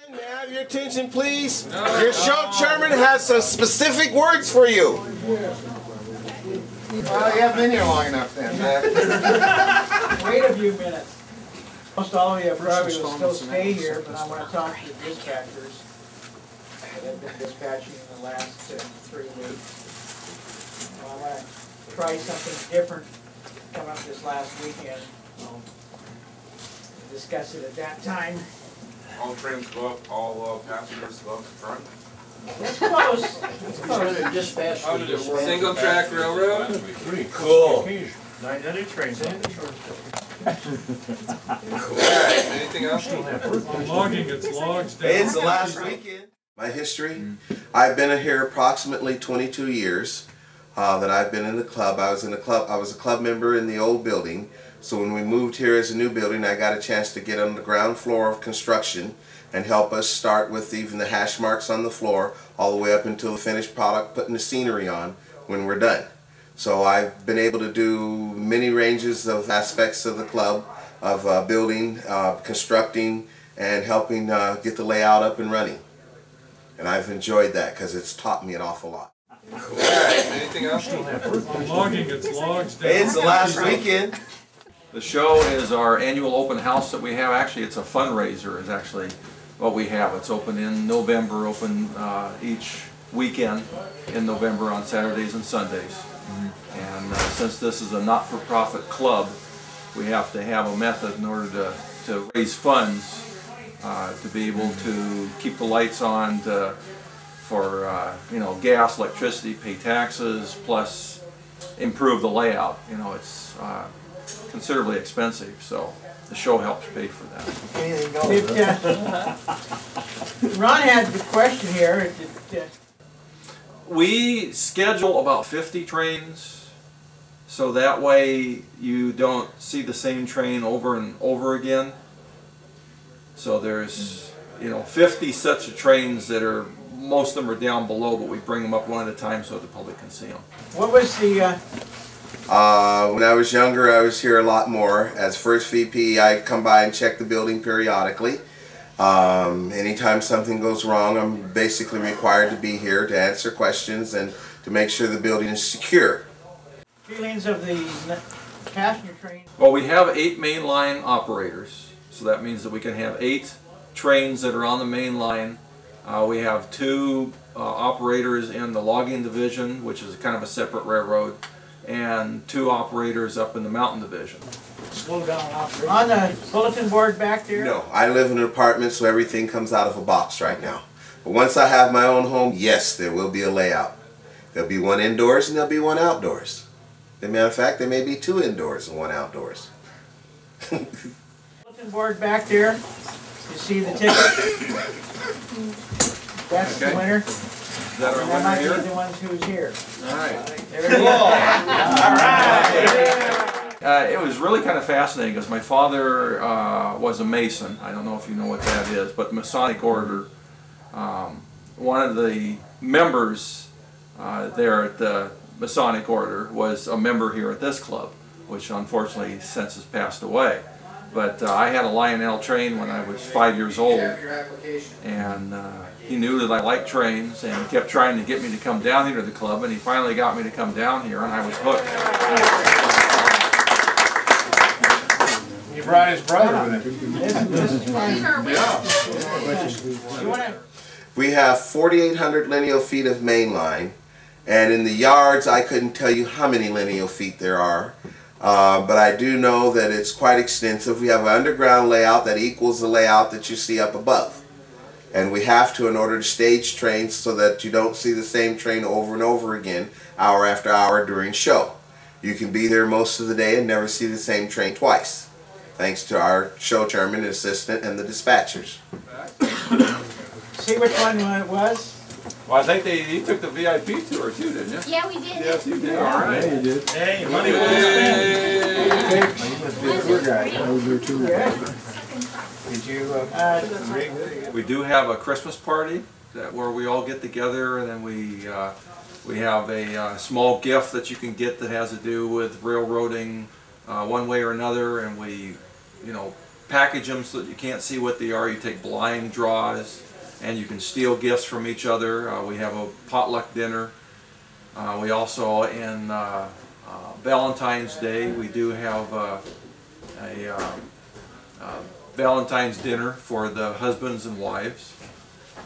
May I have your attention, please? Your show chairman has some specific words for you. Well, you haven't been here long enough then. Wait a few minutes. Most all of you probably will still stay here, but I want to talk to the dispatchers that have been dispatching in the last 3 weeks. I want to try something different coming up this last weekend. I'll discuss it at that time. All trains go up, all passengers go up front. That's close. That's close. Single track railroad? Cool. 900 trains. Alright, anything else? Logging its logs down. It's the last weekend. My history, I've been here approximately 22 years that I've been in the club. I was a club member in the old building. So when we moved here as a new building, I got a chance to get on the ground floor of construction and help us start with even the hash marks on the floor all the way up until the finished product, putting the scenery on when we're done. So I've been able to do many ranges of aspects of the club, of building, constructing, and helping get the layout up and running. And I've enjoyed that because it's taught me an awful lot. Alright, anything else? Logging its logs down. It's the last weekend. The show is our annual open house that we have. Actually, it's a fundraiser is actually what we have. It's open in November, open each weekend in November on Saturdays and Sundays. And since this is a not-for-profit club, we have to have a method in order to raise funds to be able to keep the lights on, for gas, electricity, pay taxes, plus improve the layout. It's considerably expensive, so the show helps pay for that. Anything goes. Ron had the question here. We schedule about 50 trains, so that way you don't see the same train over and over again. So there's 50 sets of trains that are, most of them are down below, but we bring them up one at a time so the public can see them. What was the When I was younger, I was here a lot more. As first VP, I'd come by and check the building periodically. Anytime something goes wrong, I'm basically required to be here to answer questions and to make sure the building is secure. feelings of the passenger train? Well, we have 8 main line operators, so that means that we can have 8 trains that are on the main line. We have 2 operators in the logging division, which is kind of a separate railroad, and 2 operators up in the mountain division. Slow down operation. On the bulletin board back there? No, I live in an apartment, so everything comes out of a box right now. But once I have my own home, yes, there will be a layout. There'll be one indoors and there'll be one outdoors. As a matter of fact, there may be 2 indoors and 1 outdoors. Bulletin board back there. You see the ticket? That's the winner. Is that our That winner might here? be the ones who's here. All right. There it is. All right. It was really kind of fascinating because my father was a Mason. I don't know if you know what that is, but Masonic Order. One of the members there at the Masonic Order was a member here at this club, which unfortunately since has passed away. But I had a Lionel train when I was 5 years old, and he knew that I liked trains, and he kept trying to get me to come down here to the club, and he finally got me to come down here, and I was hooked. He brought his brother with him. This is fine. Yeah. We have 4,800 lineal feet of main line, and in the yards I couldn't tell you how many lineal feet there are, but I do know that it's quite extensive. We have an underground layout that equals the layout that you see up above, and we have to in order to stage trains so that you don't see the same train over and over again hour after hour during show. You can be there most of the day and never see the same train twice, thanks to our show chairman and assistant and the dispatchers. See which one it was? Well, I think you took the VIP tour too, didn't you? Yeah, we did. Yes, you did. All right. Yeah, you did. Hey, money well spent. He must be a tour guide. I was there too. Did you We do have a Christmas party where we all get together, and then we have a small gift that you can get that has to do with railroading one way or another, and we package them so that you can't see what they are. You take blind draws, and you can steal gifts from each other. We have a potluck dinner. We also, in Valentine's Day, we do have a Valentine's dinner for the husbands and wives.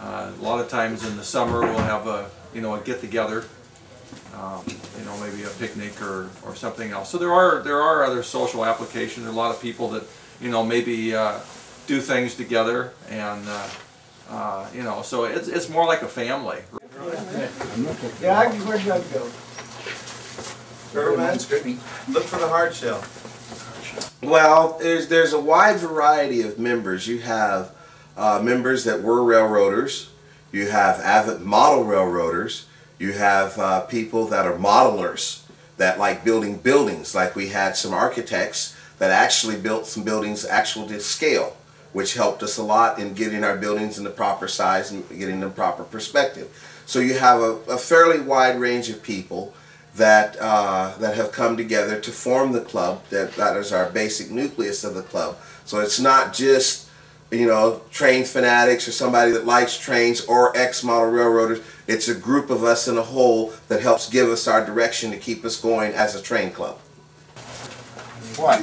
A lot of times in the summer we'll have a get-together, maybe a picnic or something else. So there are other social applications. There are a lot of people that maybe do things together, and so it's more like a family. Doug, where'd Doug go? Look for the hard shell. Well, there's a wide variety of members. You have members that were railroaders. You have avid model railroaders. You have people that are modelers that like building buildings. Like we had some architects that actually built some buildings actual to scale, which helped us a lot in getting our buildings in the proper size and getting the proper perspective. So you have a fairly wide range of people that that have come together to form the club. That is our basic nucleus of the club. So it's not just train fanatics or somebody that likes trains or ex-model railroaders. It's a group of us in a whole that helps give us our direction to keep us going as a train club. What?